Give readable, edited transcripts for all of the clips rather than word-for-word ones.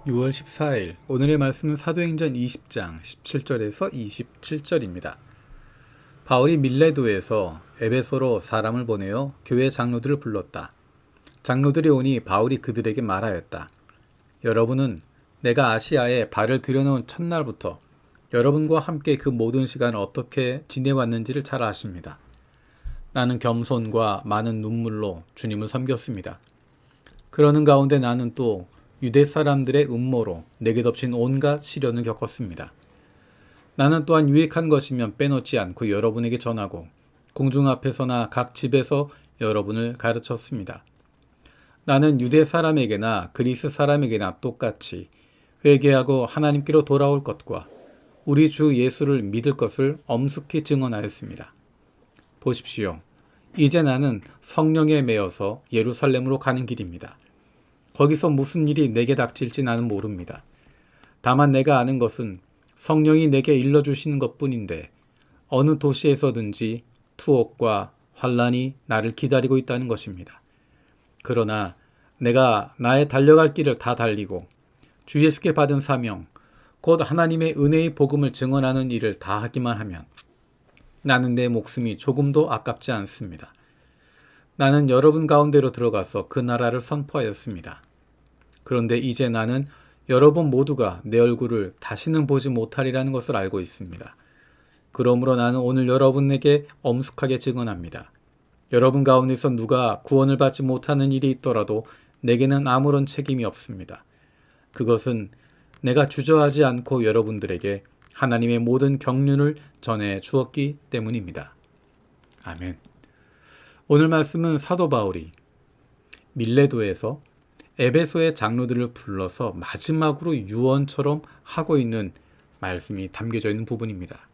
6월 14일 오늘의 말씀은 사도행전 20장 17절에서 27절입니다. 바울이 밀레도에서 에베소로 사람을 보내어 교회 장로들을 불렀다. 장로들이 오니 바울이 그들에게 말하였다. 여러분은 내가 아시아에 발을 들여놓은 첫날부터 여러분과 함께 그 모든 시간을 어떻게 지내왔는지를 잘 아십니다. 나는 겸손과 많은 눈물로 주님을 섬겼습니다. 그러는 가운데 나는 또 유대 사람들의 음모로 내게 덮친 온갖 시련을 겪었습니다. 나는 또한 유익한 것이면 빼놓지 않고 여러분에게 전하고 공중 앞에서나 각 집에서 여러분을 가르쳤습니다. 나는 유대 사람에게나 그리스 사람에게나 똑같이 회개하고 하나님께로 돌아올 것과 우리 주 예수를 믿을 것을 엄숙히 증언하였습니다. 보십시오. 이제 나는 성령에 매여서 예루살렘으로 가는 길입니다. 거기서 무슨 일이 내게 닥칠지 나는 모릅니다. 다만 내가 아는 것은 성령이 내게 일러주시는 것뿐인데 어느 도시에서든지 투옥과 환란이 나를 기다리고 있다는 것입니다. 그러나 내가 나의 달려갈 길을 다 달리고 주 예수께 받은 사명, 곧 하나님의 은혜의 복음을 증언하는 일을 다 하기만 하면 나는 내 목숨이 조금도 아깝지 않습니다. 나는 여러분 가운데로 들어가서 그 나라를 선포하였습니다. 그런데 이제 나는 여러분 모두가 내 얼굴을 다시는 보지 못하리라는 것을 알고 있습니다. 그러므로 나는 오늘 여러분에게 엄숙하게 증언합니다. 여러분 가운데서 누가 구원을 받지 못하는 일이 있더라도 내게는 아무런 책임이 없습니다. 그것은 내가 주저하지 않고 여러분들에게 하나님의 모든 경륜을 전해 주었기 때문입니다. 아멘. 오늘 말씀은 사도 바울이 밀레도에서 에베소의 장로들을 불러서 마지막으로 유언처럼 하고 있는 말씀이 담겨져 있는 부분입니다.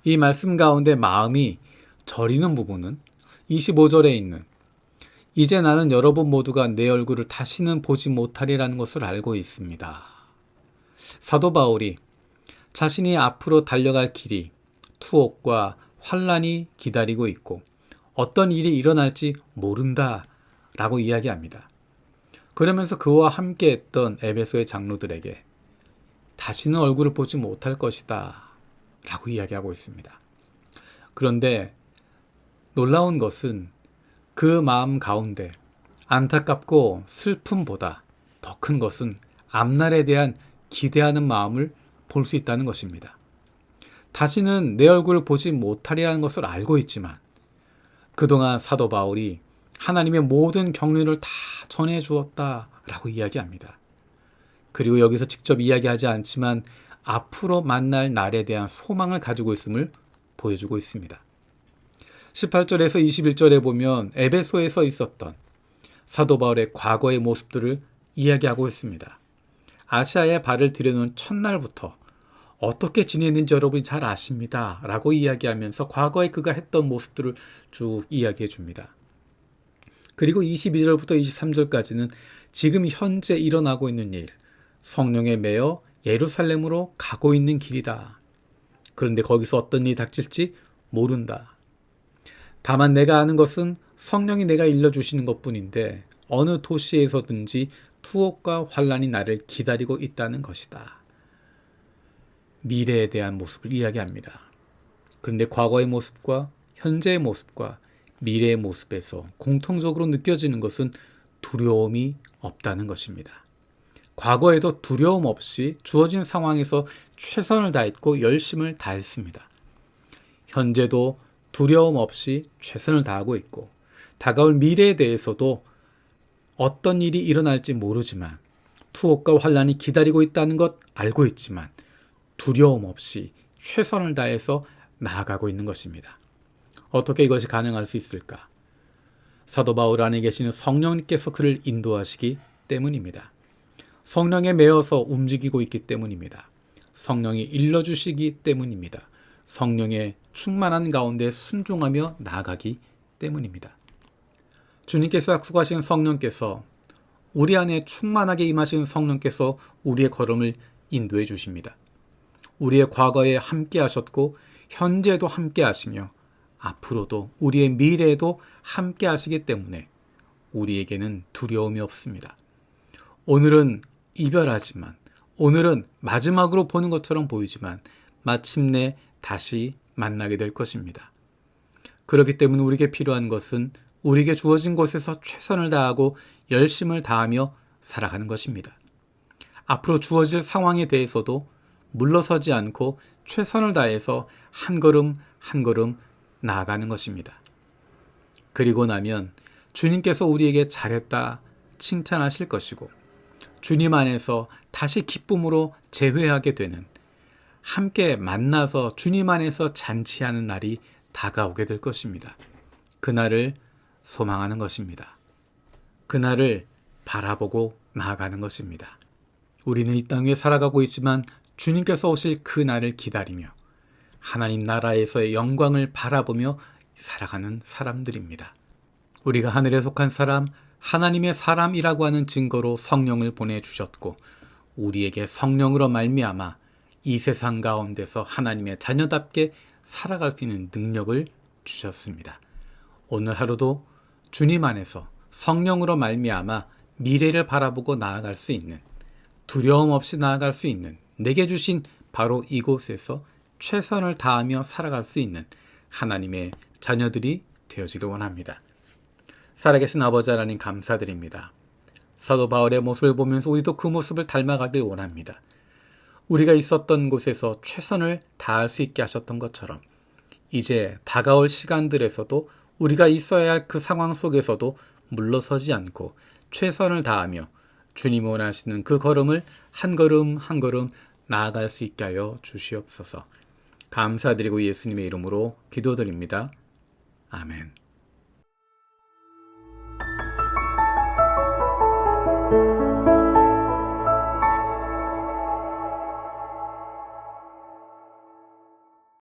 이 말씀 가운데 마음이 저리는 부분은 25절에 있는 이제 나는 여러분 모두가 내 얼굴을 다시는 보지 못하리라는 것을 알고 있습니다. 사도 바울이 자신이 앞으로 달려갈 길이 투옥과 환란이 기다리고 있고 어떤 일이 일어날지 모른다 라고 이야기합니다. 그러면서 그와 함께 했던 에베소의 장로들에게 다시는 얼굴을 보지 못할 것이다 라고 이야기하고 있습니다. 그런데 놀라운 것은 그 마음 가운데 안타깝고 슬픔보다 더 큰 것은 앞날에 대한 기대하는 마음을 볼 수 있다는 것입니다. 다시는 내 얼굴을 보지 못하리라는 것을 알고 있지만 그동안 사도 바울이 하나님의 모든 경륜을 다 전해 주었다라고 이야기합니다. 그리고 여기서 직접 이야기하지 않지만 앞으로 만날 날에 대한 소망을 가지고 있음을 보여주고 있습니다. 18절에서 21절에 보면 에베소에서 있었던 사도 바울의 과거의 모습들을 이야기하고 있습니다. 아시아에 발을 들여놓은 첫날부터 어떻게 지냈는지 여러분이 잘 아십니다 라고 이야기하면서 과거에 그가 했던 모습들을 쭉 이야기해 줍니다. 그리고 22절부터 23절까지는 지금 현재 일어나고 있는 일, 성령에 매여 예루살렘으로 가고 있는 길이다. 그런데 거기서 어떤 일이 닥칠지 모른다. 다만 내가 아는 것은 성령이 내가 일러주시는 것뿐인데 어느 도시에서든지 투옥과 환란이 나를 기다리고 있다는 것이다. 미래에 대한 모습을 이야기합니다. 그런데 과거의 모습과 현재의 모습과 미래의 모습에서 공통적으로 느껴지는 것은 두려움이 없다는 것입니다. 과거에도 두려움 없이 주어진 상황에서 최선을 다했고 열심을 다했습니다. 현재도 두려움 없이 최선을 다하고 있고 다가올 미래에 대해서도 어떤 일이 일어날지 모르지만 투옥과 환란이 기다리고 있다는 것 알고 있지만 두려움 없이 최선을 다해서 나아가고 있는 것입니다. 어떻게 이것이 가능할 수 있을까? 사도 바울 안에 계시는 성령님께서 그를 인도하시기 때문입니다. 성령에 매여서 움직이고 있기 때문입니다. 성령이 일러주시기 때문입니다. 성령의 충만한 가운데 순종하며 나아가기 때문입니다. 주님께서 약속하신 성령께서 우리 안에 충만하게 임하신 성령께서 우리의 걸음을 인도해 주십니다. 우리의 과거에 함께 하셨고 현재도 함께 하시며 앞으로도 우리의 미래에도 함께 하시기 때문에 우리에게는 두려움이 없습니다. 오늘은 이별하지만 오늘은 마지막으로 보는 것처럼 보이지만 마침내 다시 만나게 될 것입니다. 그렇기 때문에 우리에게 필요한 것은 우리에게 주어진 곳에서 최선을 다하고 열심을 다하며 살아가는 것입니다. 앞으로 주어질 상황에 대해서도 물러서지 않고 최선을 다해서 한 걸음 한 걸음 나아가는 것입니다. 그리고 나면 주님께서 우리에게 잘했다 칭찬하실 것이고 주님 안에서 다시 기쁨으로 재회하게 되는, 함께 만나서 주님 안에서 잔치하는 날이 다가오게 될 것입니다. 그날을 소망하는 것입니다. 그날을 바라보고 나아가는 것입니다. 우리는 이 땅 위에 살아가고 있지만 주님께서 오실 그 날을 기다리며 하나님 나라에서의 영광을 바라보며 살아가는 사람들입니다. 우리가 하늘에 속한 사람, 하나님의 사람이라고 하는 증거로 성령을 보내주셨고 우리에게 성령으로 말미암아 이 세상 가운데서 하나님의 자녀답게 살아갈 수 있는 능력을 주셨습니다. 오늘 하루도 주님 안에서 성령으로 말미암아 미래를 바라보고 나아갈 수 있는, 두려움 없이 나아갈 수 있는, 내게 주신 바로 이곳에서 최선을 다하며 살아갈 수 있는 하나님의 자녀들이 되어지길 원합니다. 살아계신 아버지 하나님 감사드립니다. 사도 바울의 모습을 보면서 우리도 그 모습을 닮아가길 원합니다. 우리가 있었던 곳에서 최선을 다할 수 있게 하셨던 것처럼 이제 다가올 시간들에서도 우리가 있어야 할 그 상황 속에서도 물러서지 않고 최선을 다하며 주님 원하시는 그 걸음을 한 걸음 한 걸음 나아갈 수 있게 하여 주시옵소서. 감사드리고 예수님의 이름으로 기도드립니다. 아멘.